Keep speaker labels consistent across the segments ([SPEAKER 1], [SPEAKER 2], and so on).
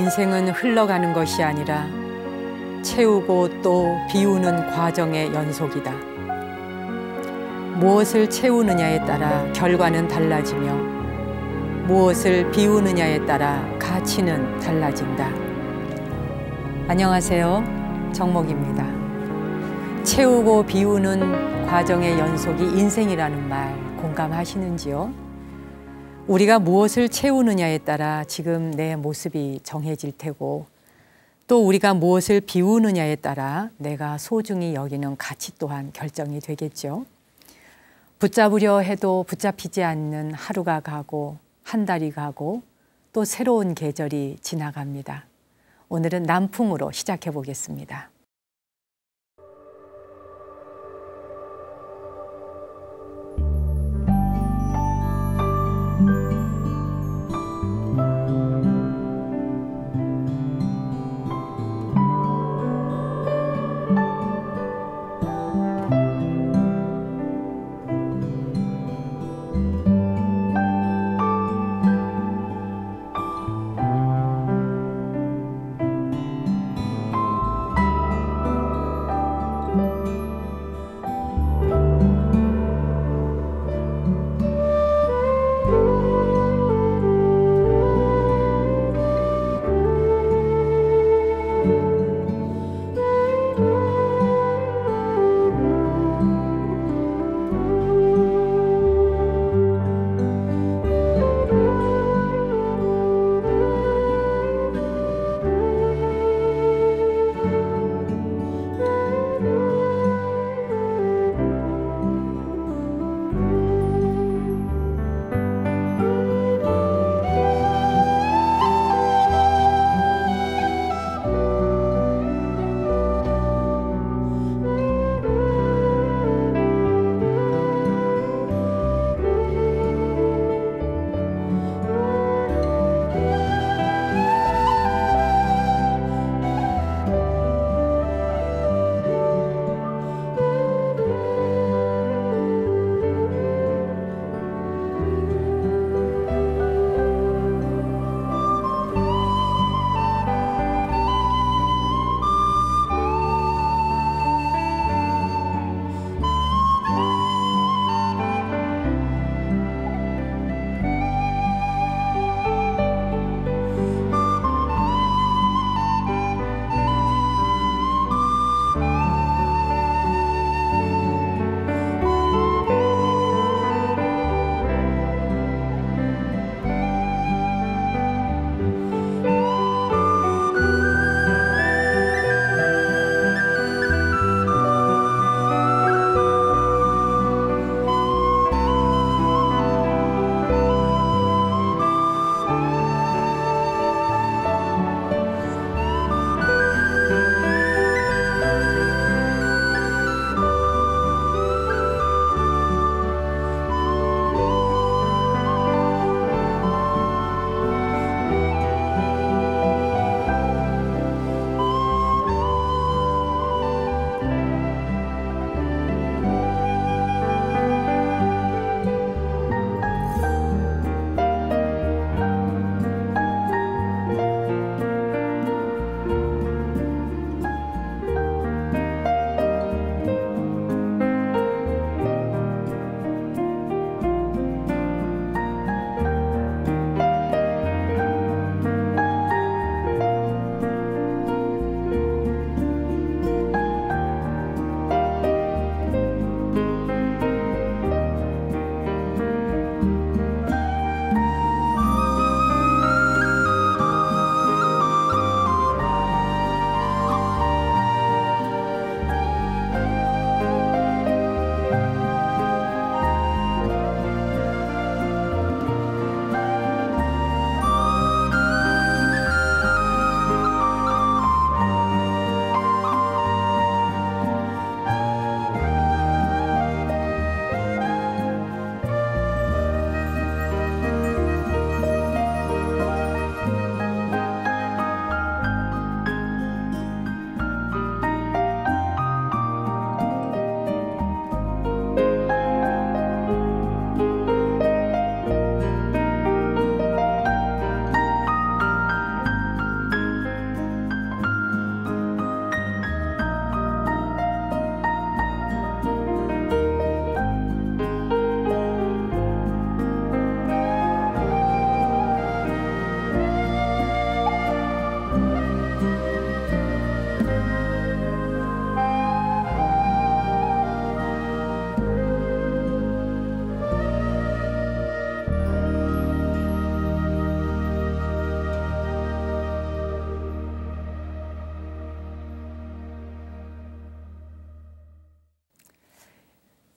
[SPEAKER 1] 인생은 흘러가는 것이 아니라 채우고 또 비우는 과정의 연속이다. 무엇을 채우느냐에 따라 결과는 달라지며 무엇을 비우느냐에 따라 가치는 달라진다. 안녕하세요. 정목입니다. 채우고 비우는 과정의 연속이 인생이라는 말 공감하시는지요? 우리가 무엇을 채우느냐에 따라 지금 내 모습이 정해질 테고 또 우리가 무엇을 비우느냐에 따라 내가 소중히 여기는 가치 또한 결정이 되겠죠. 붙잡으려 해도 붙잡히지 않는 하루가 가고 한 달이 가고 또 새로운 계절이 지나갑니다. 오늘은 남풍으로 시작해 보겠습니다.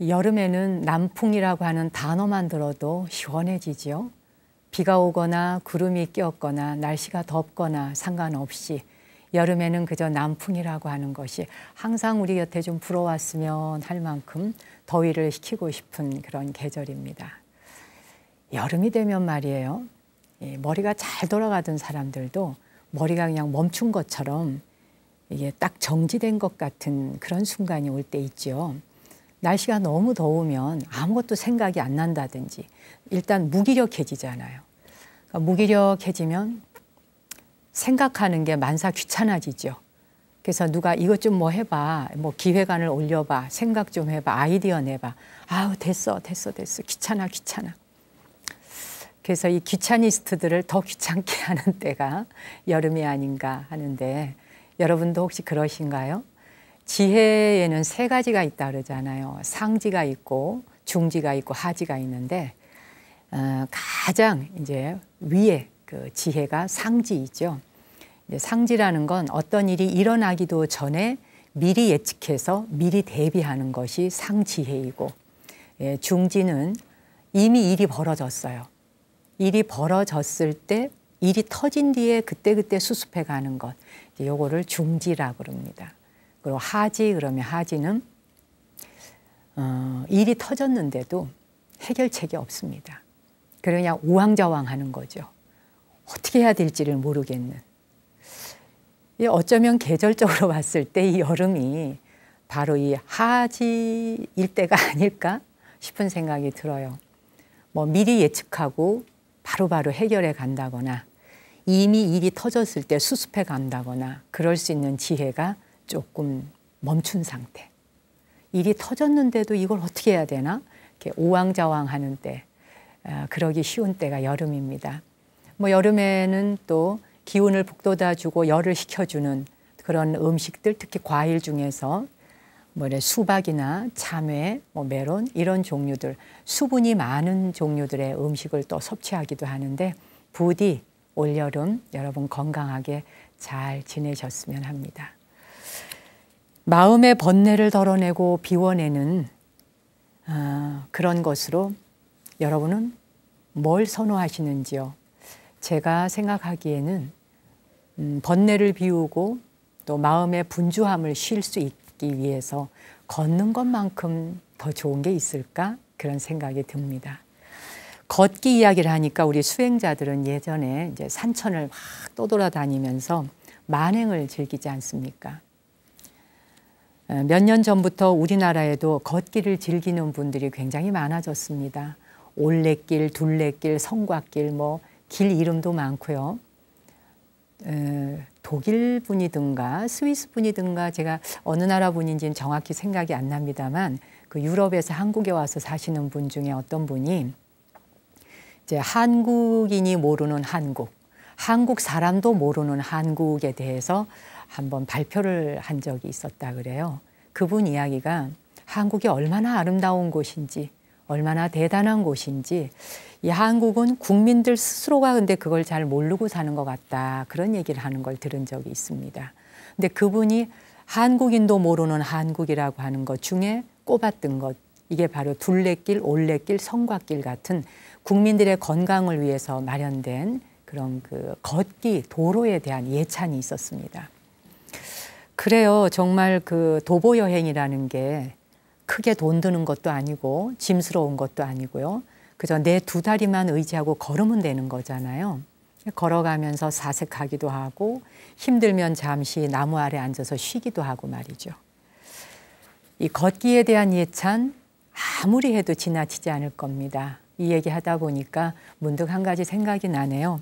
[SPEAKER 1] 여름에는 남풍이라고 하는 단어만 들어도 시원해지죠. 비가 오거나 구름이 끼었거나 날씨가 덥거나 상관없이 여름에는 그저 남풍이라고 하는 것이 항상 우리 곁에 좀 불어왔으면 할 만큼 더위를 식히고 싶은 그런 계절입니다. 여름이 되면 말이에요. 머리가 잘 돌아가던 사람들도 머리가 그냥 멈춘 것처럼 이게 딱 정지된 것 같은 그런 순간이 올 때 있죠. 날씨가 너무 더우면 아무것도 생각이 안 난다든지 일단 무기력해지잖아요. 그러니까 무기력해지면 생각하는 게 만사 귀찮아지죠. 그래서 누가 이것 좀 뭐 해봐, 뭐 기획안을 올려봐, 생각 좀 해봐, 아이디어 내봐. 아우 됐어 귀찮아. 그래서 이 귀차니스트들을 더 귀찮게 하는 때가 여름이 아닌가 하는데 여러분도 혹시 그러신가요? 지혜에는 세 가지가 있다 그러잖아요. 상지가 있고 중지가 있고 하지가 있는데 가장 이제 위에 그 지혜가 상지이죠. 상지라는 건 어떤 일이 일어나기도 전에 미리 예측해서 미리 대비하는 것이 상지혜이고, 중지는 이미 일이 벌어졌어요. 일이 벌어졌을 때 일이 터진 뒤에 그때그때 수습해 가는 것, 요거를 중지라고 그럽니다. 그리고 하지 그러면 하지는 일이 터졌는데도 해결책이 없습니다. 그냥 우왕좌왕하는 거죠. 어떻게 해야 될지를 모르겠는. 어쩌면 계절적으로 봤을 때 이 여름이 바로 이 하지일 때가 아닐까 싶은 생각이 들어요. 뭐 미리 예측하고 바로바로 해결해 간다거나 이미 일이 터졌을 때 수습해 간다거나 그럴 수 있는 지혜가 조금 멈춘 상태. 일이 터졌는데도 이걸 어떻게 해야 되나? 이렇게 우왕좌왕하는 때, 그러기 쉬운 때가 여름입니다. 뭐 여름에는 또 기운을 북돋아주고 열을 식혀주는 그런 음식들, 특히 과일 중에서 뭐 수박이나 참외, 뭐 메론 이런 종류들, 수분이 많은 종류들의 음식을 또 섭취하기도 하는데 부디 올여름 여러분 건강하게 잘 지내셨으면 합니다. 마음의 번뇌를 덜어내고 비워내는 그런 것으로 여러분은 뭘 선호하시는지요? 제가 생각하기에는 번뇌를 비우고 또 마음의 분주함을 쉴 수 있기 위해서 걷는 것만큼 더 좋은 게 있을까? 그런 생각이 듭니다. 걷기 이야기를 하니까 우리 수행자들은 예전에 이제 산천을 막 떠돌아다니면서 만행을 즐기지 않습니까? 몇 년 전부터 우리나라에도 걷기를 즐기는 분들이 굉장히 많아졌습니다. 올레길, 둘레길, 성곽길, 뭐 길 이름도 많고요. 독일 분이든가 스위스 분이든가 제가 어느 나라 분인지는 정확히 생각이 안 납니다만 그 유럽에서 한국에 와서 사시는 분 중에 어떤 분이 이제 한국인이 모르는 한국, 한국 사람도 모르는 한국에 대해서 한번 발표를 한 적이 있었다 그래요. 그분 이야기가 한국이 얼마나 아름다운 곳인지, 얼마나 대단한 곳인지, 이 한국은 국민들 스스로가 근데 그걸 잘 모르고 사는 것 같다. 그런 얘기를 하는 걸 들은 적이 있습니다. 근데 그분이 한국인도 모르는 한국이라고 하는 것 중에 꼽았던 것, 이게 바로 둘레길, 올레길, 성곽길 같은 국민들의 건강을 위해서 마련된 그런 그 걷기, 도로에 대한 예찬이 있었습니다. 그래요. 정말 그 도보 여행이라는 게 크게 돈 드는 것도 아니고 짐스러운 것도 아니고요. 그저 내 두 다리만 의지하고 걸으면 되는 거잖아요. 걸어가면서 사색하기도 하고 힘들면 잠시 나무 아래 앉아서 쉬기도 하고 말이죠. 이 걷기에 대한 예찬 아무리 해도 지나치지 않을 겁니다. 이 얘기 하다 보니까 문득 한 가지 생각이 나네요.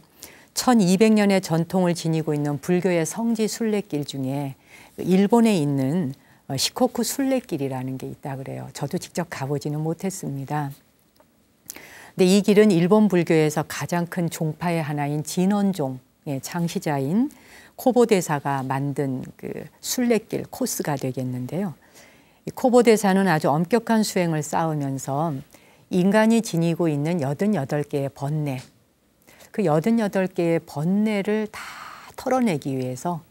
[SPEAKER 1] 1200년의 전통을 지니고 있는 불교의 성지 순례길 중에 일본에 있는 시코쿠 순례길이라는 게 있다 그래요. 저도 직접 가보지는 못했습니다. 근데 이 길은 일본 불교에서 가장 큰 종파의 하나인 진원종의 창시자인 코보대사가 만든 그 순례길 코스가 되겠는데요. 이 코보대사는 아주 엄격한 수행을 쌓으면서 인간이 지니고 있는 88개의 번뇌, 그 88개의 번뇌를 다 털어내기 위해서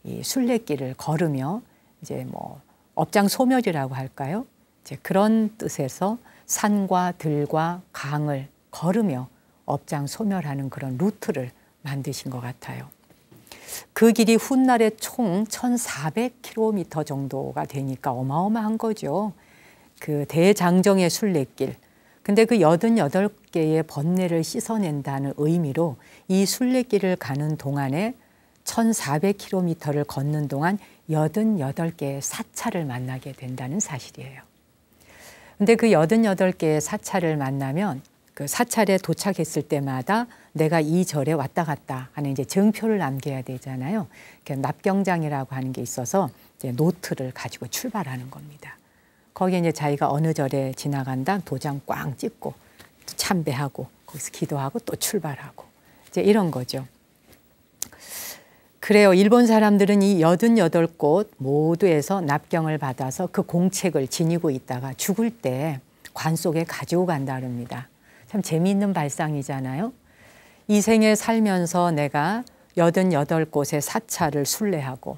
[SPEAKER 1] 이 순례길을 걸으며 이제 뭐 업장 소멸이라고 할까요? 이제 그런 뜻에서 산과 들과 강을 걸으며 업장 소멸하는 그런 루트를 만드신 것 같아요. 그 길이 훗날에 총 1,400km 정도가 되니까 어마어마한 거죠. 그 대장정의 순례길. 근데 그 88개의 번뇌를 씻어낸다는 의미로 이 순례길을 가는 동안에 1,400km를 걷는 동안 88개의 사찰을 만나게 된다는 사실이에요. 근데 그 88개의 사찰을 만나면 그 사찰에 도착했을 때마다 내가 이 절에 왔다 갔다 하는 이제 증표를 남겨야 되잖아요. 납경장이라고 하는 게 있어서 이제 노트를 가지고 출발하는 겁니다. 거기에 이제 자기가 어느 절에 지나간다 도장 꽝 찍고 참배하고 거기서 기도하고 또 출발하고 이제 이런 거죠. 그래요. 일본 사람들은 이 88곳 모두에서 납경을 받아서 그 공책을 지니고 있다가 죽을 때 관 속에 가지고 간다 그럽니다. 참 재미있는 발상이잖아요. 이 생에 살면서 내가 88곳의 사찰을 순례하고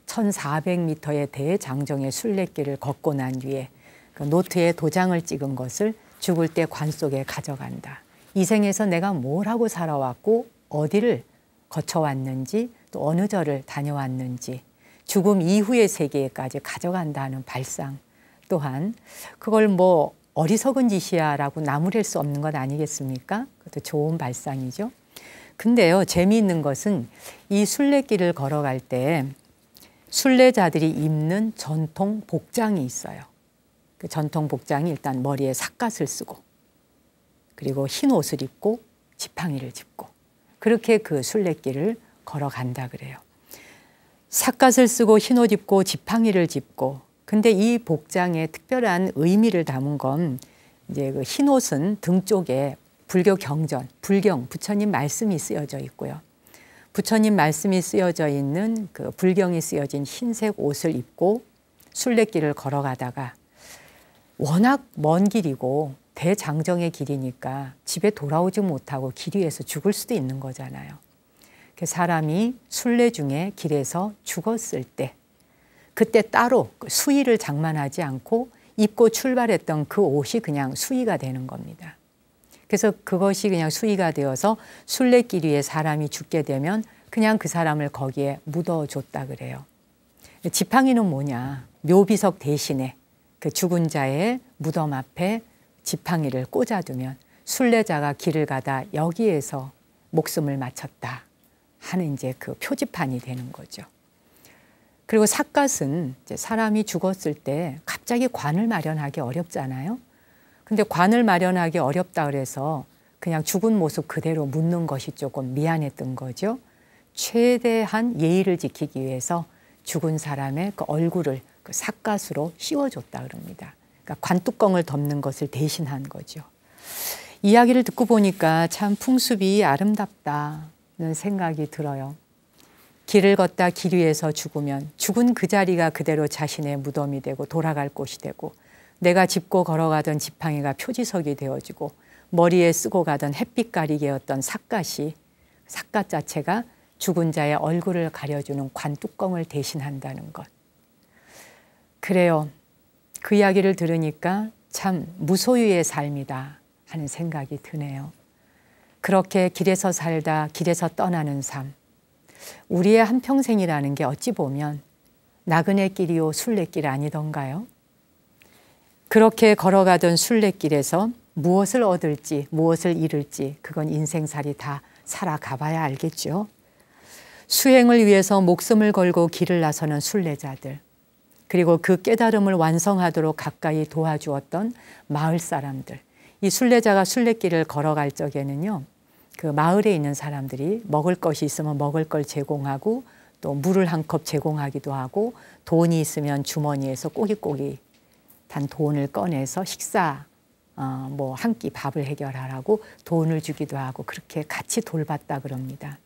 [SPEAKER 1] 1,400m의 대장정의 순례길을 걷고 난 뒤에 그 노트에 도장을 찍은 것을 죽을 때 관 속에 가져간다. 이 생에서 내가 뭘 하고 살아왔고 어디를 거쳐왔는지 또 어느 절을 다녀왔는지 죽음 이후의 세계까지 가져간다는 발상 또한 그걸 뭐 어리석은 짓이야라고 나무랄 수 없는 것 아니겠습니까? 그것도 좋은 발상이죠. 근데요, 재미있는 것은 이 순례길을 걸어갈 때 순례자들이 입는 전통 복장이 있어요. 그 전통 복장이 일단 머리에 삿갓을 쓰고 그리고 흰 옷을 입고 지팡이를 짚고 그렇게 그 순례길을 걸어간다 그래요. 삿갓을 쓰고 흰 옷 입고 지팡이를 짚고 근데 이 복장에 특별한 의미를 담은 건 이제 그 흰 옷은 등 쪽에 불교 경전, 불경, 부처님 말씀이 쓰여져 있고요. 부처님 말씀이 쓰여져 있는 그 불경이 쓰여진 흰색 옷을 입고 순례길을 걸어가다가 워낙 먼 길이고 대장정의 길이니까 집에 돌아오지 못하고 길 위에서 죽을 수도 있는 거잖아요. 사람이 순례 중에 길에서 죽었을 때 그때 따로 수의를 장만하지 않고 입고 출발했던 그 옷이 그냥 수의가 되는 겁니다. 그래서 그것이 그냥 수의가 되어서 순례길 위에 사람이 죽게 되면 그냥 그 사람을 거기에 묻어줬다 그래요. 지팡이는 뭐냐? 묘비석 대신에 그 죽은 자의 무덤 앞에 지팡이를 꽂아두면 순례자가 길을 가다 여기에서 목숨을 마쳤다 하는 이제 그 표지판이 되는 거죠. 그리고 삿갓은 이제 사람이 죽었을 때 갑자기 관을 마련하기 어렵잖아요. 근데 관을 마련하기 어렵다 그래서 그냥 죽은 모습 그대로 묻는 것이 조금 미안했던 거죠. 최대한 예의를 지키기 위해서 죽은 사람의 그 얼굴을 그 삿갓으로 씌워줬다 그럽니다. 그러니까 관뚜껑을 덮는 것을 대신한 거죠. 이야기를 듣고 보니까 참 풍습이 아름답다는 생각이 들어요. 길을 걷다 길 위에서 죽으면 죽은 그 자리가 그대로 자신의 무덤이 되고 돌아갈 곳이 되고 내가 짚고 걸어가던 지팡이가 표지석이 되어지고 머리에 쓰고 가던 햇빛 가리개였던 삿갓이 삿갓 자체가 죽은 자의 얼굴을 가려주는 관뚜껑을 대신한다는 것. 그래요. 그 이야기를 들으니까 참 무소유의 삶이다 하는 생각이 드네요. 그렇게 길에서 살다 길에서 떠나는 삶. 우리의 한평생이라는 게 어찌 보면 나그네 길이요 순례길 아니던가요? 그렇게 걸어가던 순례길에서 무엇을 얻을지 무엇을 잃을지 그건 인생살이 다 살아가 봐야 알겠죠. 수행을 위해서 목숨을 걸고 길을 나서는 순례자들 그리고 그 깨달음을 완성하도록 가까이 도와주었던 마을 사람들 이 순례자가 순례길을 걸어갈 적에는요 그 마을에 있는 사람들이 먹을 것이 있으면 먹을 걸 제공하고 또 물을 한 컵 제공하기도 하고 돈이 있으면 주머니에서 꼬깃꼬깃 단 돈을 꺼내서 식사 뭐 한 끼 밥을 해결하라고 돈을 주기도 하고 그렇게 같이 돌봤다 그럽니다.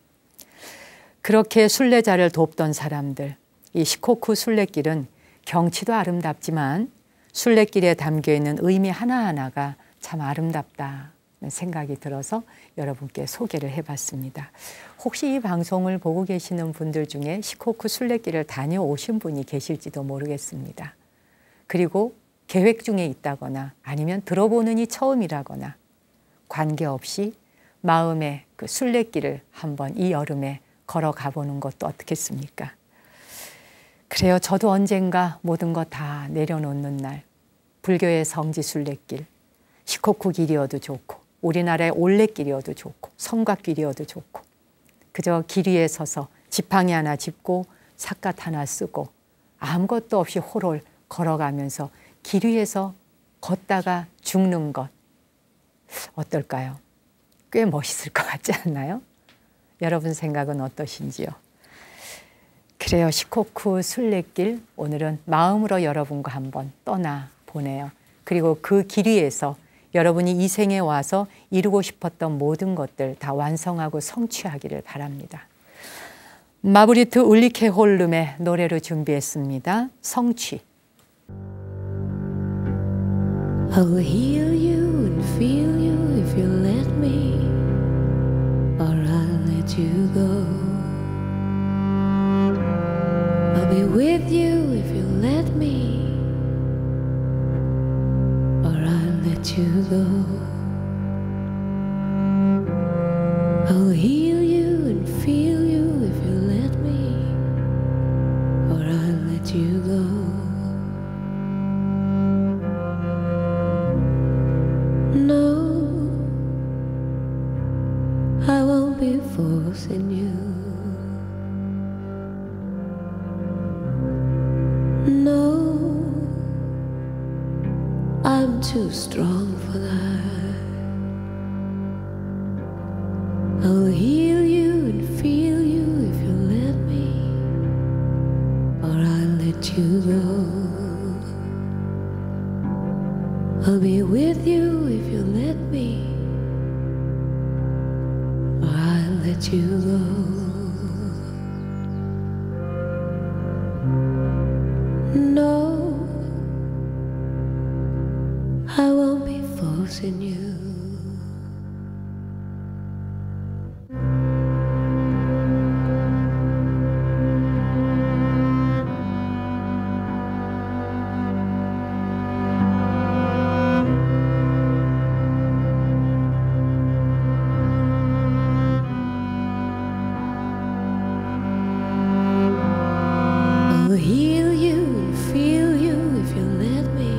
[SPEAKER 1] 그렇게 순례자를 돕던 사람들 이 시코쿠 순례길은 경치도 아름답지만 순례길에 담겨있는 의미 하나하나가 참 아름답다 생각이 들어서 여러분께 소개를 해봤습니다. 혹시 이 방송을 보고 계시는 분들 중에 시코쿠 순례길을 다녀오신 분이 계실지도 모르겠습니다. 그리고 계획 중에 있다거나 아니면 들어보느니 처음이라거나 관계없이 마음의 그 순례길을 한번 이 여름에 걸어가 보는 것도 어떻겠습니까? 그래요. 저도 언젠가 모든 것 다 내려놓는 날, 불교의 성지 순례길, 시코쿠 길이어도 좋고 우리나라의 올레길이어도 좋고 성곽길이어도 좋고 그저 길 위에 서서 지팡이 하나 짚고 삿갓 하나 쓰고 아무것도 없이 홀홀 걸어가면서 길 위에서 걷다가 죽는 것 어떨까요? 꽤 멋있을 것 같지 않나요? 여러분 생각은 어떠신지요? 그래요. 시코쿠 순례길 오늘은 마음으로 여러분과 한번 떠나보네요. 그리고 그 길 위에서 여러분이 이 생에 와서 이루고 싶었던 모든 것들 다 완성하고 성취하기를 바랍니다. 마브리트 울리케 홀룸의 노래로 준비했습니다. 성취.
[SPEAKER 2] I'll heal you and feel you if you let me, or I'll let you go. I'll be with you if you let me, or I'll let you go. I'll heal you and feel you if you let me, or I'll let you go. No, I won't be forcing you. No, I'm too strong for that. I'll heal you and feel you if you let me, or I'll let you go. I'll be with you if you let me, or I'll let you go. No, I won't be forcing you. I'll heal you and feel you if you let me,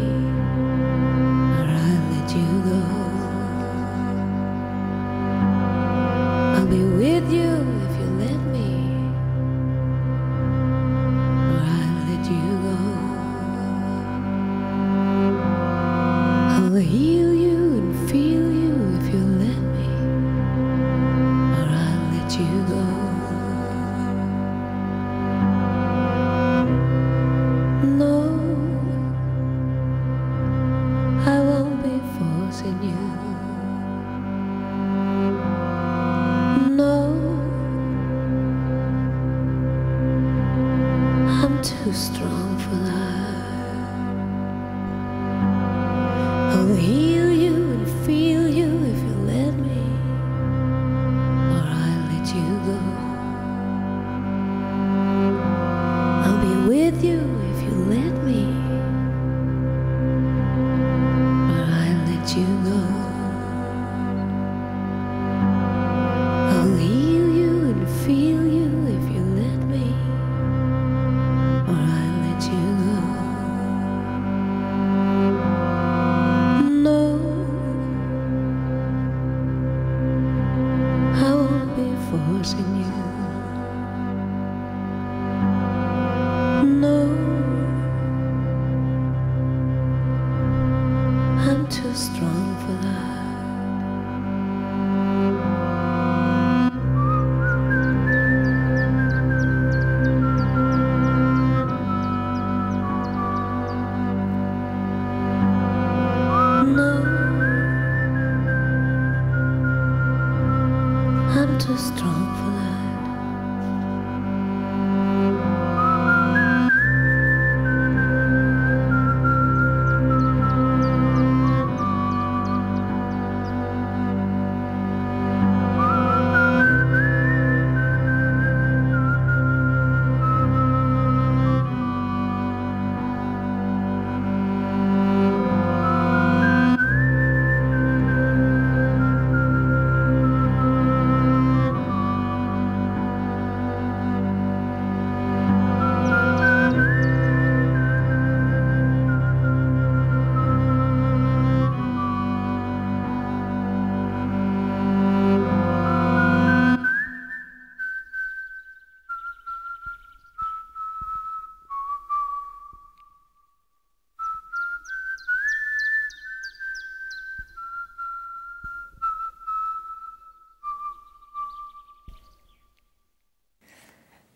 [SPEAKER 2] or I'll let you go. I'll be with you if you let me, or I'll let you go. I'll heal you and feel you if you let me, or I'll let you go. No, I won't be forcing you. No, I'm too strong for that. I'll heal you and feel you if you let me, or I'll let you go. I'll be with you if you let me, or I'll let you go. I'll heal you and feel you if you let me, or I'll let you go.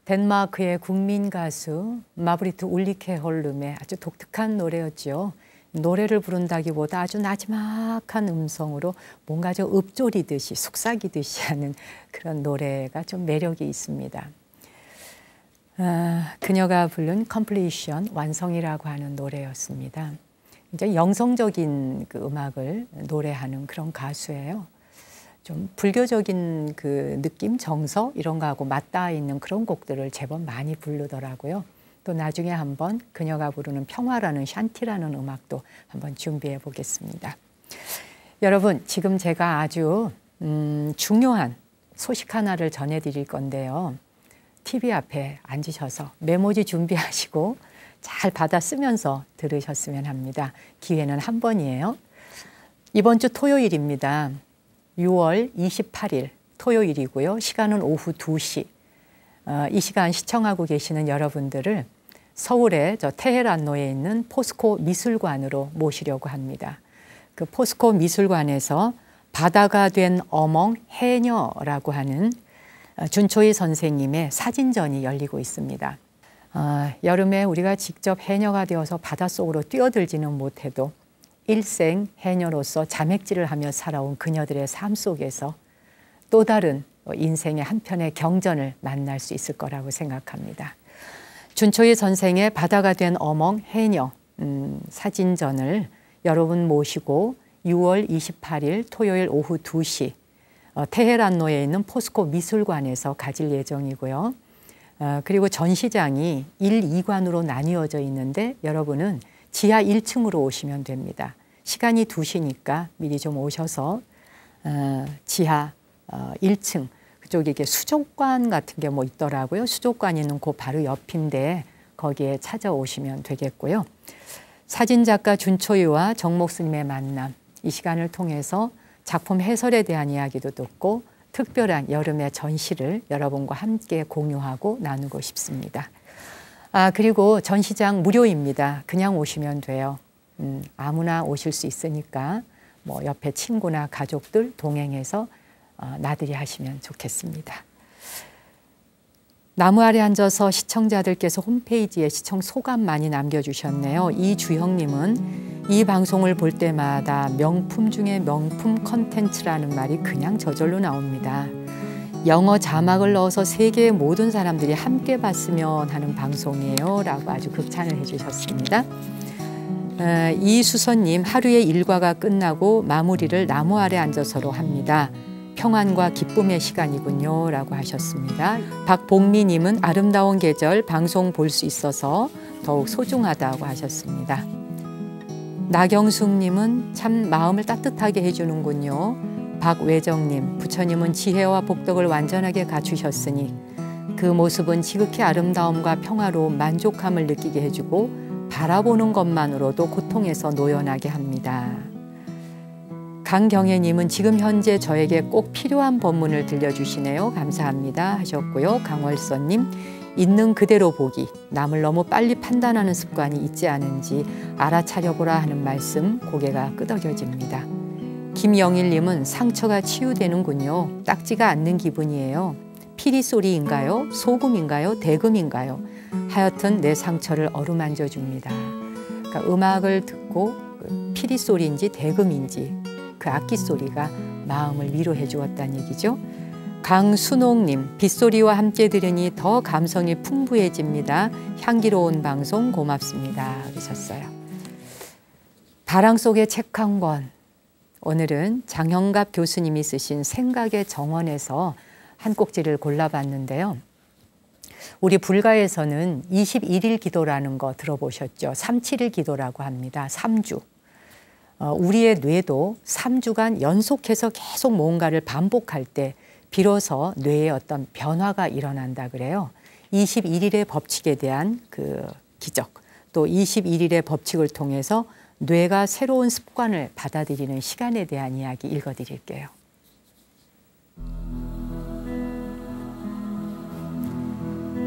[SPEAKER 1] 덴마크의 국민 가수 마브리트 울리케 홀름의 아주 독특한 노래였죠. 노래를 부른다기보다 아주 나지막한 음성으로 뭔가 좀 읊조리듯이 속삭이듯이 하는 그런 노래가 좀 매력이 있습니다. 그녀가 부른 Completion, 완성이라고 하는 노래였습니다. 이제 영성적인 그 음악을 노래하는 그런 가수예요. 좀 불교적인 그 느낌, 정서 이런 거하고 맞닿아 있는 그런 곡들을 제법 많이 부르더라고요. 또 나중에 한번 그녀가 부르는 평화라는 샨티라는 음악도 한번 준비해 보겠습니다. 여러분, 지금 제가 아주 중요한 소식 하나를 전해드릴 건데요. TV 앞에 앉으셔서 메모지 준비하시고 잘 받아 쓰면서 들으셨으면 합니다. 기회는 한 번이에요. 이번 주 토요일입니다. 6월 28일 토요일이고요. 시간은 오후 2시. 이 시간 시청하고 계시는 여러분들을 서울의 테헤란로에 있는 포스코 미술관으로 모시려고 합니다. 그 포스코 미술관에서 바다가 된 어멍 해녀라고 하는 준초희 선생님의 사진전이 열리고 있습니다. 여름에 우리가 직접 해녀가 되어서 바닷속으로 뛰어들지는 못해도 일생 해녀로서 자맥질을 하며 살아온 그녀들의 삶 속에서 또 다른 인생의 한편의 경전을 만날 수 있을 거라고 생각합니다. 준초희 선생의 바다가 된 어멍 해녀 사진전을 여러분 모시고 6월 28일 토요일 오후 2시 테헤란로에 있는 포스코 미술관에서 가질 예정이고요. 그리고 전시장이 1, 2관으로 나뉘어져 있는데 여러분은 지하 1층으로 오시면 됩니다. 시간이 2시니까 미리 좀 오셔서 지하 1층 그쪽에 이게 수족관 같은 게 뭐 있더라고요. 수족관 있는 그 바로 옆인데 거기에 찾아오시면 되겠고요. 사진작가 준초희와 정목 스님의 만남, 이 시간을 통해서 작품 해설에 대한 이야기도 듣고 특별한 여름의 전시를 여러분과 함께 공유하고 나누고 싶습니다. 그리고 전시장 무료입니다. 그냥 오시면 돼요. 아무나 오실 수 있으니까 뭐 옆에 친구나 가족들 동행해서 나들이 하시면 좋겠습니다. 나무 아래 앉아서 시청자들께서 홈페이지에 시청 소감 많이 남겨주셨네요. 이주형님은 이 방송을 볼 때마다 명품 중에 명품 컨텐츠라는 말이 그냥 저절로 나옵니다. 영어 자막을 넣어서 세계의 모든 사람들이 함께 봤으면 하는 방송이에요 라고 아주 극찬을 해주셨습니다. 이수선님, 하루의 일과가 끝나고 마무리를 나무 아래 앉아서로 합니다. 평안과 기쁨의 시간이군요 라고 하셨습니다. 박복미님은 아름다운 계절 방송 볼 수 있어서 더욱 소중하다고 하셨습니다. 나경숙님은 참 마음을 따뜻하게 해주는군요. 박외정님, 부처님은 지혜와 복덕을 완전하게 갖추셨으니 그 모습은 지극히 아름다움과 평화로운 만족함을 느끼게 해주고 바라보는 것만으로도 고통에서 노연하게 합니다. 강경애님은 지금 현재 저에게 꼭 필요한 법문을 들려주시네요. 감사합니다 하셨고요. 강월선님, 있는 그대로 보기, 남을 너무 빨리 판단하는 습관이 있지 않은지 알아차려보라 하는 말씀, 고개가 끄덕여집니다. 김영일님은 상처가 치유되는군요. 딱지가 않는 기분이에요. 피리 소리인가요? 소금인가요? 대금인가요? 하여튼 내 상처를 어루만져 줍니다. 그러니까 음악을 듣고 피리 소리인지 대금인지 그 악기 소리가 마음을 위로해 주었다는 얘기죠. 강순옥님, 빗소리와 함께 들으니 더 감성이 풍부해집니다. 향기로운 방송 고맙습니다 그러셨어요. 바람 속의 책 한 권, 오늘은 장형갑 교수님이 쓰신 생각의 정원에서 한 꼭지를 골라봤는데요. 우리 불가에서는 21일 기도라는 거 들어보셨죠? 371 기도라고 합니다. 3주. 우리의 뇌도 3주간 연속해서 계속 뭔가를 반복할 때 비로소 뇌에 어떤 변화가 일어난다 그래요. 21일의 법칙에 대한 그 기적, 또 21일의 법칙을 통해서 뇌가 새로운 습관을 받아들이는 시간에 대한 이야기 읽어드릴게요.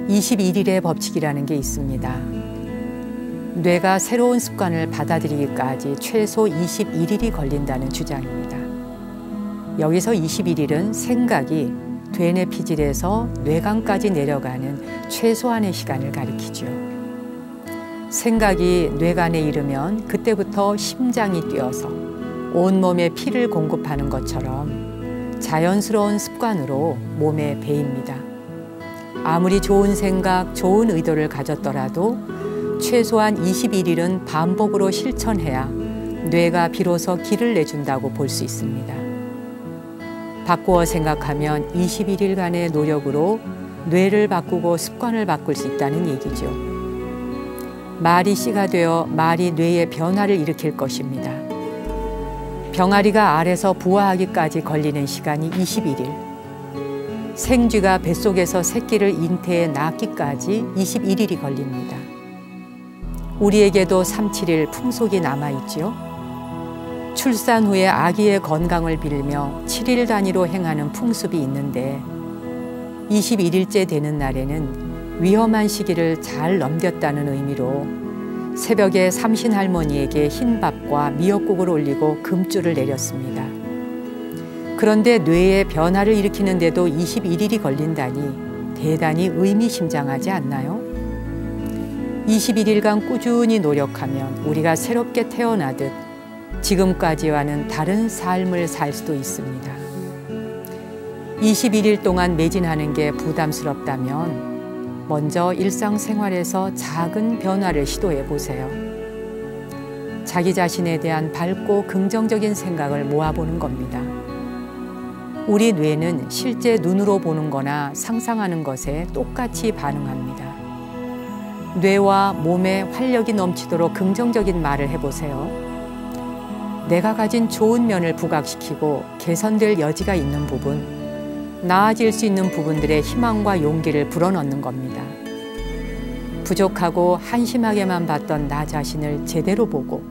[SPEAKER 1] (21일의) 법칙이라는 게 있습니다. 뇌가 새로운 습관을 받아들이기까지 최소 21일이 걸린다는 주장입니다. 여기서 21일은 생각이 되뇌 피질에서 뇌관까지 내려가는 최소한의 시간을 가리키죠. 생각이 뇌관에 이르면 그때부터 심장이 뛰어서 온몸에 피를 공급하는 것처럼 자연스러운 습관으로 몸에 배입니다. 아무리 좋은 생각, 좋은 의도를 가졌더라도 최소한 21일은 반복으로 실천해야 뇌가 비로소 길을 내준다고 볼 수 있습니다. 바꾸어 생각하면 21일간의 노력으로 뇌를 바꾸고 습관을 바꿀 수 있다는 얘기죠. 말이 씨가 되어 말이 뇌의 변화를 일으킬 것입니다. 병아리가 알에서 부화하기까지 걸리는 시간이 21일. 생쥐가 뱃속에서 새끼를 잉태해 낳기까지 21일이 걸립니다. 우리에게도 37일 풍속이 남아있지요. 출산 후에 아기의 건강을 빌며 7일 단위로 행하는 풍습이 있는데 21일째 되는 날에는 위험한 시기를 잘 넘겼다는 의미로 새벽에 삼신할머니에게 흰밥과 미역국을 올리고 금줄을 내렸습니다. 그런데 뇌에 변화를 일으키는데도 21일이 걸린다니 대단히 의미심장하지 않나요? 21일간 꾸준히 노력하면 우리가 새롭게 태어나듯 지금까지와는 다른 삶을 살 수도 있습니다. 21일 동안 매진하는 게 부담스럽다면 먼저 일상생활에서 작은 변화를 시도해 보세요. 자기 자신에 대한 밝고 긍정적인 생각을 모아보는 겁니다. 우리 뇌는 실제 눈으로 보는 거나 상상하는 것에 똑같이 반응합니다. 뇌와 몸에 활력이 넘치도록 긍정적인 말을 해보세요. 내가 가진 좋은 면을 부각시키고 개선될 여지가 있는 부분, 나아질 수 있는 부분들의 희망과 용기를 불어넣는 겁니다. 부족하고 한심하게만 봤던 나 자신을 제대로 보고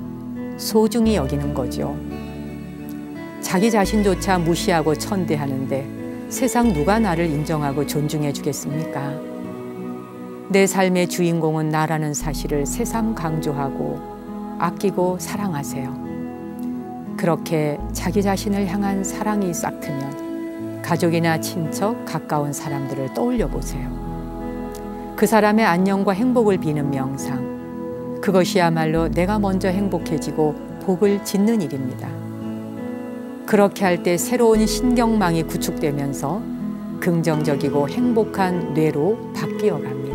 [SPEAKER 1] 소중히 여기는 거죠. 자기 자신조차 무시하고 천대하는데 세상 누가 나를 인정하고 존중해 주겠습니까? 내 삶의 주인공은 나라는 사실을 새삼 강조하고 아끼고 사랑하세요. 그렇게 자기 자신을 향한 사랑이 싹트면 가족이나 친척, 가까운 사람들을 떠올려 보세요. 그 사람의 안녕과 행복을 비는 명상, 그것이야말로 내가 먼저 행복해지고 복을 짓는 일입니다. 그렇게 할 때 새로운 신경망이 구축되면서 긍정적이고 행복한 뇌로 바뀌어 갑니다.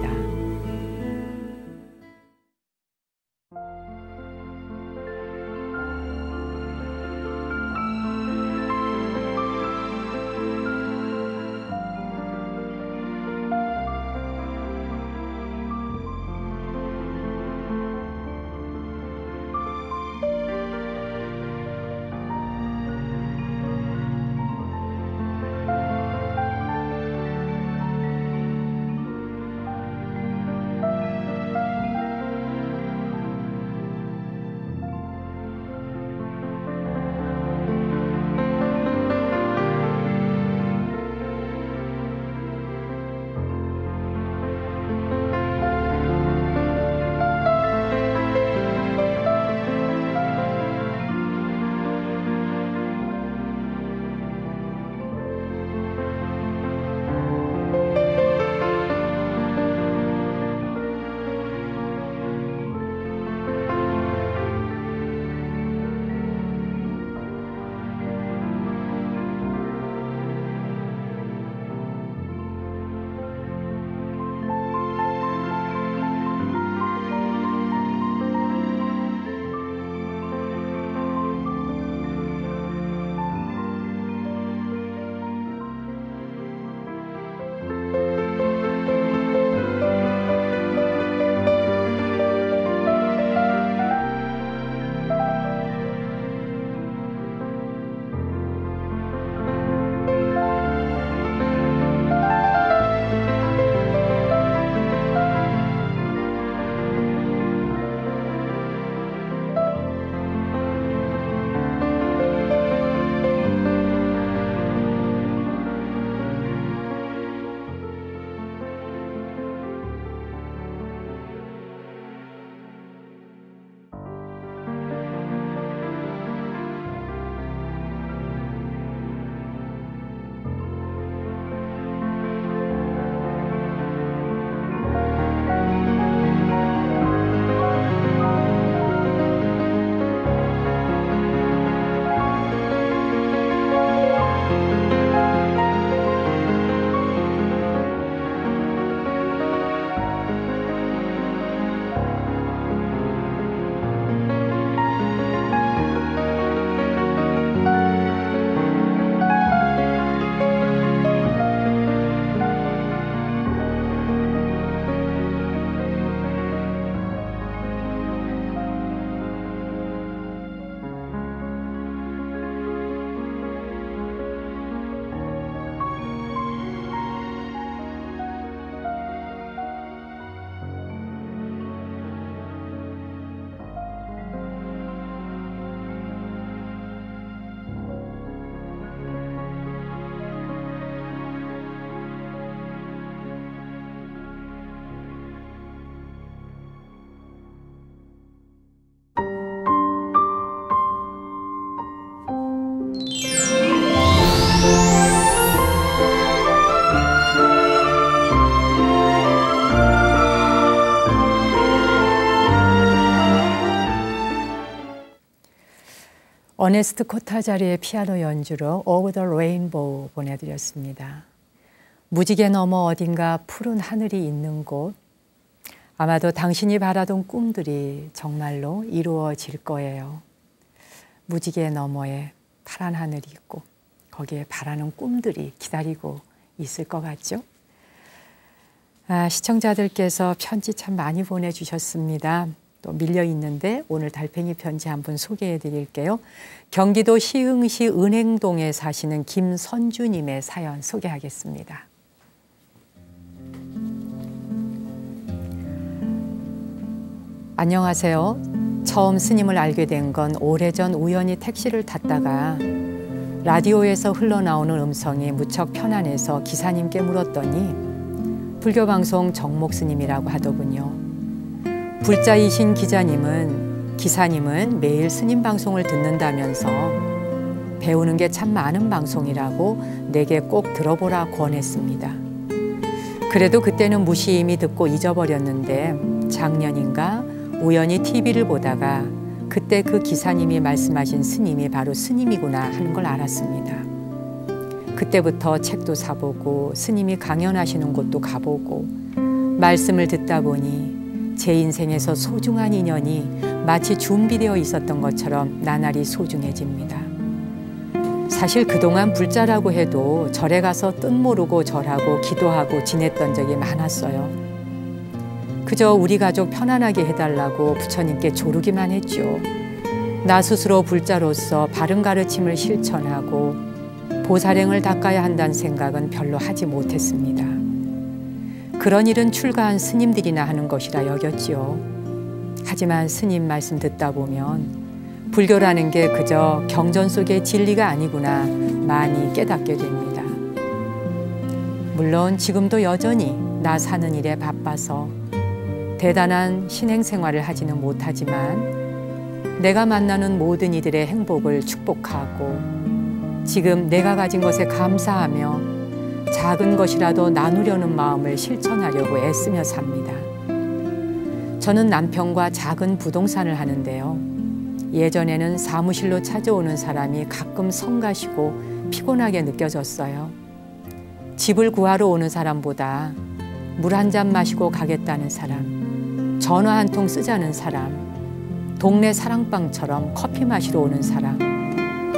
[SPEAKER 1] 어네스트 코타자리의 피아노 연주로 Over the Rainbow 보내드렸습니다. 무지개 너머 어딘가 푸른 하늘이 있는 곳, 아마도 당신이 바라던 꿈들이 정말로 이루어질 거예요. 무지개 너머에 파란 하늘이 있고 거기에 바라는 꿈들이 기다리고 있을 것 같죠? 시청자들께서 편지 참 많이 보내주셨습니다. 또 밀려 있는데 오늘 달팽이 편지 한번 소개해 드릴게요. 경기도 시흥시 은행동에 사시는 김선주님의 사연 소개하겠습니다. 안녕하세요. 처음 스님을 알게 된 건 오래전 우연히 택시를 탔다가 라디오에서 흘러나오는 음성이 무척 편안해서 기사님께 물었더니 불교방송 정목 스님이라고 하더군요. 불자이신 기사님은 매일 스님 방송을 듣는다면서 배우는 게 참 많은 방송이라고 내게 꼭 들어보라 권했습니다. 그래도 그때는 무심히 듣고 잊어버렸는데 작년인가 우연히 TV를 보다가 그때 그 기사님이 말씀하신 스님이 바로 스님이구나 하는 걸 알았습니다. 그때부터 책도 사보고 스님이 강연하시는 곳도 가보고 말씀을 듣다 보니 제 인생에서 소중한 인연이 마치 준비되어 있었던 것처럼 나날이 소중해집니다. 사실 그동안 불자라고 해도 절에 가서 뜻 모르고 절하고 기도하고 지냈던 적이 많았어요. 그저 우리 가족 편안하게 해달라고 부처님께 조르기만 했죠. 나 스스로 불자로서 바른 가르침을 실천하고 보살행을 닦아야 한다는 생각은 별로 하지 못했습니다. 그런 일은 출가한 스님들이나 하는 것이라 여겼지요. 하지만 스님 말씀 듣다 보면 불교라는 게 그저 경전 속의 진리가 아니구나 많이 깨닫게 됩니다. 물론 지금도 여전히 나 사는 일에 바빠서 대단한 신행 생활을 하지는 못하지만 내가 만나는 모든 이들의 행복을 축복하고 지금 내가 가진 것에 감사하며 작은 것이라도 나누려는 마음을 실천하려고 애쓰며 삽니다. 저는 남편과 작은 부동산을 하는데요. 예전에는 사무실로 찾아오는 사람이 가끔 성가시고 피곤하게 느껴졌어요. 집을 구하러 오는 사람보다 물 한 잔 마시고 가겠다는 사람, 전화 한 통 쓰자는 사람, 동네 사랑방처럼 커피 마시러 오는 사람,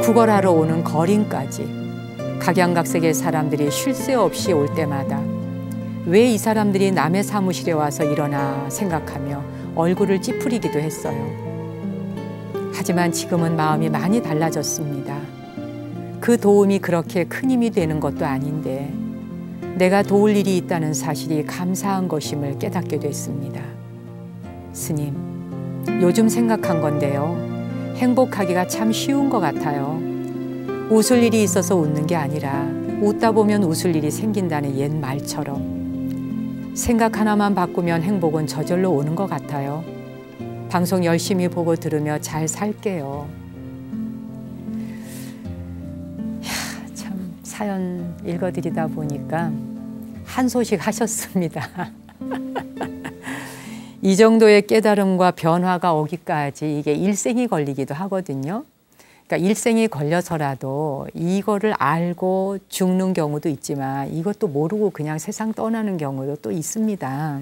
[SPEAKER 1] 구걸하러 오는 거린까지 각양각색의 사람들이 쉴 새 없이 올 때마다 왜 이 사람들이 남의 사무실에 와서 이러나 생각하며 얼굴을 찌푸리기도 했어요. 하지만 지금은 마음이 많이 달라졌습니다. 그 도움이 그렇게 큰 힘이 되는 것도 아닌데 내가 도울 일이 있다는 사실이 감사한 것임을 깨닫게 됐습니다. 스님, 요즘 생각한 건데요. 행복하기가 참 쉬운 것 같아요. 웃을 일이 있어서 웃는 게 아니라 웃다 보면 웃을 일이 생긴다는 옛 말처럼 생각 하나만 바꾸면 행복은 저절로 오는 것 같아요. 방송 열심히 보고 들으며 잘 살게요. 참 사연 읽어드리다 보니까 한 소식 하셨습니다. 이 정도의 깨달음과 변화가 오기까지 이게 일생이 걸리기도 하거든요. 그러니까 일생이 걸려서라도 이거를 알고 죽는 경우도 있지만 이것도 모르고 그냥 세상 떠나는 경우도 또 있습니다.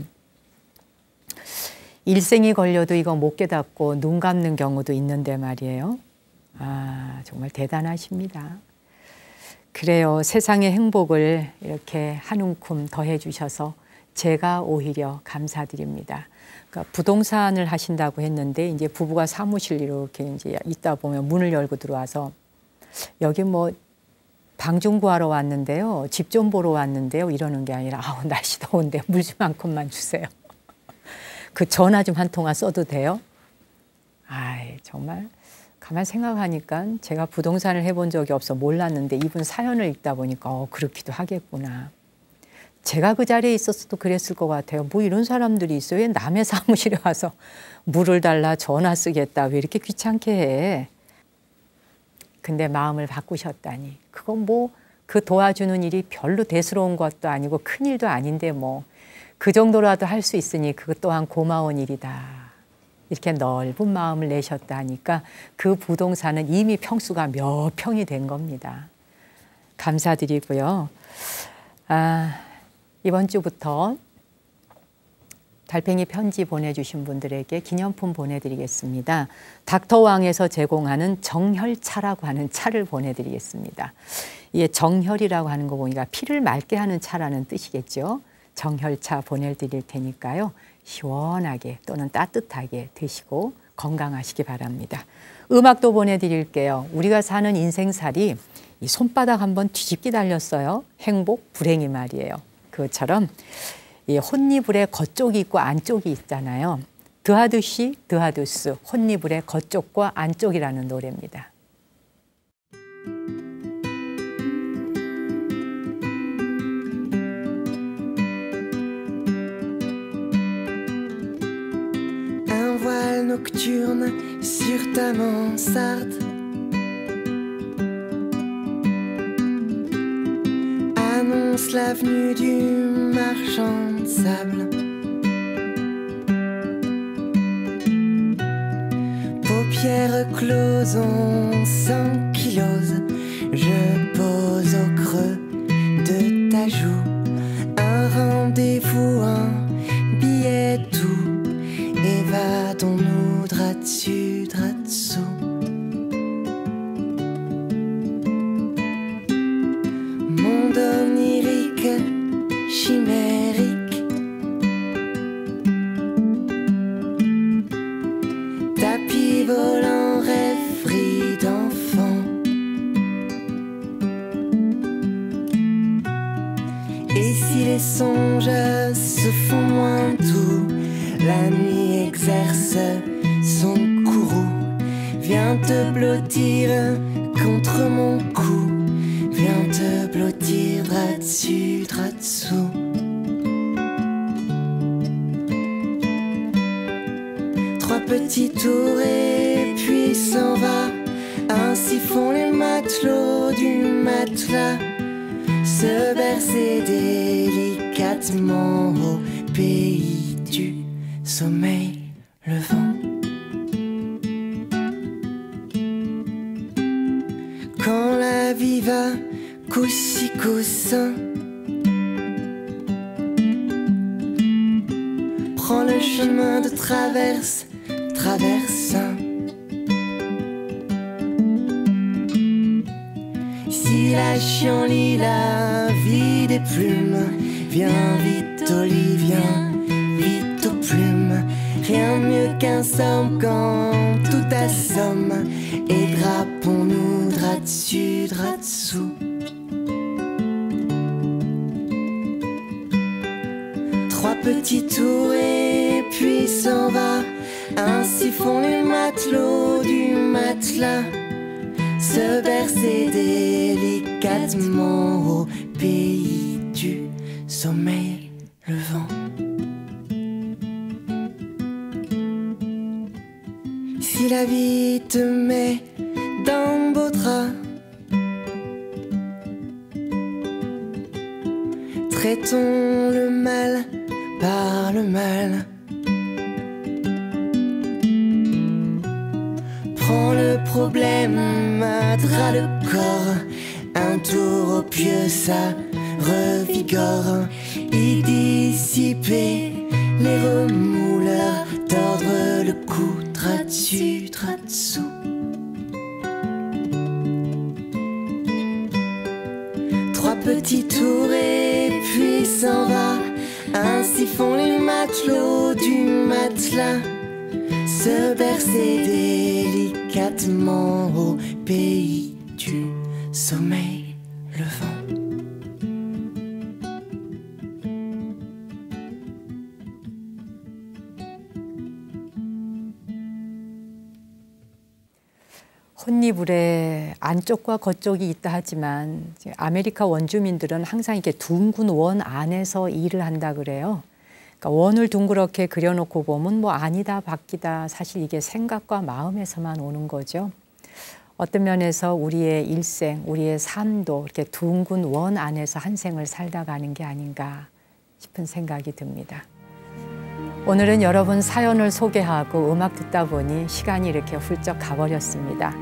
[SPEAKER 1] 일생이 걸려도 이거 못 깨닫고 눈 감는 경우도 있는데 말이에요. 정말 대단하십니다. 그래요. 세상의 행복을 이렇게 한 움큼 더해 주셔서 제가 오히려 감사드립니다. 그러니까 부동산을 하신다고 했는데 이제 부부가 사무실 이렇게 이제 있다 보면 문을 열고 들어와서 여기 뭐 방 좀 구하러 왔는데요. 집 좀 보러 왔는데요. 이러는 게 아니라 날씨 더운데 물 좀 한 컵만 주세요. 그 전화 좀 한 통화 써도 돼요? 정말 가만 생각하니까 제가 부동산을 해본 적이 없어 몰랐는데 이분 사연을 읽다 보니까 그렇기도 하겠구나. 제가 그 자리에 있었어도 그랬을 것 같아요. 뭐 이런 사람들이 있어요. 왜 남의 사무실에 와서 물을 달라 전화 쓰겠다. 왜 이렇게 귀찮게 해. 근데 마음을 바꾸셨다니. 그건 뭐 그 도와주는 일이 별로 대수로운 것도 아니고 큰 일도 아닌데 뭐 그 정도라도 할 수 있으니 그것 또한 고마운 일이다. 이렇게 넓은 마음을 내셨다 하니까 그 부동산은 이미 평수가 몇 평이 된 겁니다. 감사드리고요. 이번 주부터 달팽이 편지 보내주신 분들에게 기념품 보내드리겠습니다. 닥터왕에서 제공하는 정혈차라고 하는 차를 보내드리겠습니다. 이게 정혈이라고 하는 거 보니까 피를 맑게 하는 차라는 뜻이겠죠. 정혈차 보내드릴 테니까요. 시원하게 또는 따뜻하게 드시고 건강하시기 바랍니다. 음악도 보내드릴게요. 우리가 사는 인생살이 이 손바닥 한번 뒤집기 달렸어요. 행복, 불행이 말이에요. 그것처럼 이 혼니불에 겉쪽이 있고 안쪽이 있잖아요. 드하드시, 드하드스, 혼니불의 겉쪽과 안쪽이라는 노래입니다.
[SPEAKER 3] Un voile nocturne sur ta mansarde annonce la venue du marchand de sable. Paupières closes, on s'ankylose. Je pose au creux de ta joue un rendez-vous, un billet doux. Évadons-nous, drap dessus, drap dessous. Monde onirique, chimérique, tapis volant, rêverie d'enfant. Et si les songes se font moins doux, la nuit exerce son courroux. Viens te blottir contre mon cou. Viens te blottir, drap dessus, drap dessous. Trois petits tours et puis s'en va. Ainsi font les matelots du matelas. Se bercer délicatement au pays du sommeil levant. Quand la vie va coussi coussin, prends le chemin de traverse, traversin. Si la chienlit la vie des plumes, viens vite Oli, viens vite aux plumes. Rien de mieux qu'un somme quand tout assomme. Et drapons-nous, drap dessus, drap dessous. Trois petits tours et puis s'en va. Ainsi font les matelots du matelas. Se bercer délicatement au pays du sommeil levant. Si la vie te met dans de beaux draps, traitons le mal par le mal. Prends le problème à drap le corps. Un tour au pieu, ça revigore. Y dissiper les remous, leur tordre le cou. Drap dessus, drap dessous. Trois petits tours et puis s'en va. Ainsi font les matelots du matelas. Se bercer délicatement au pays du sommeil levant.
[SPEAKER 1] 혼니불에 안쪽과 겉쪽이 있다 하지만 아메리카 원주민들은 항상 이렇게 둥근 원 안에서 일을 한다 그래요. 그러니까 원을 둥그렇게 그려놓고 보면 뭐 아니다 바뀌다 사실 이게 생각과 마음에서만 오는 거죠. 어떤 면에서 우리의 일생, 우리의 삶도 이렇게 둥근 원 안에서 한 생을 살다 가는 게 아닌가 싶은 생각이 듭니다. 오늘은 여러분 사연을 소개하고 음악 듣다 보니 시간이 이렇게 훌쩍 가버렸습니다.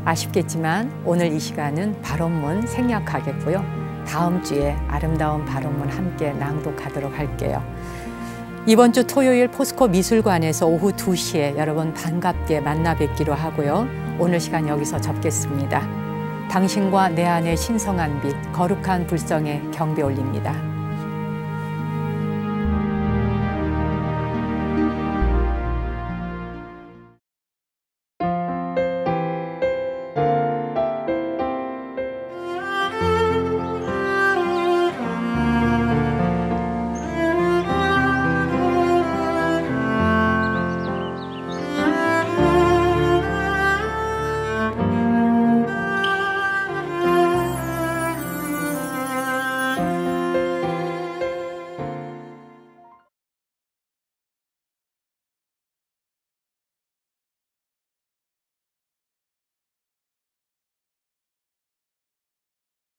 [SPEAKER 1] 아쉽겠지만 오늘 이 시간은 발언문 생략하겠고요. 다음 주에 아름다운 발언문 함께 낭독하도록 할게요. 이번 주 토요일 포스코 미술관에서 오후 2시에 여러분 반갑게 만나 뵙기로 하고요. 오늘 시간 여기서 접겠습니다. 당신과 내 안의 신성한 빛, 거룩한 불성에 경배 올립니다.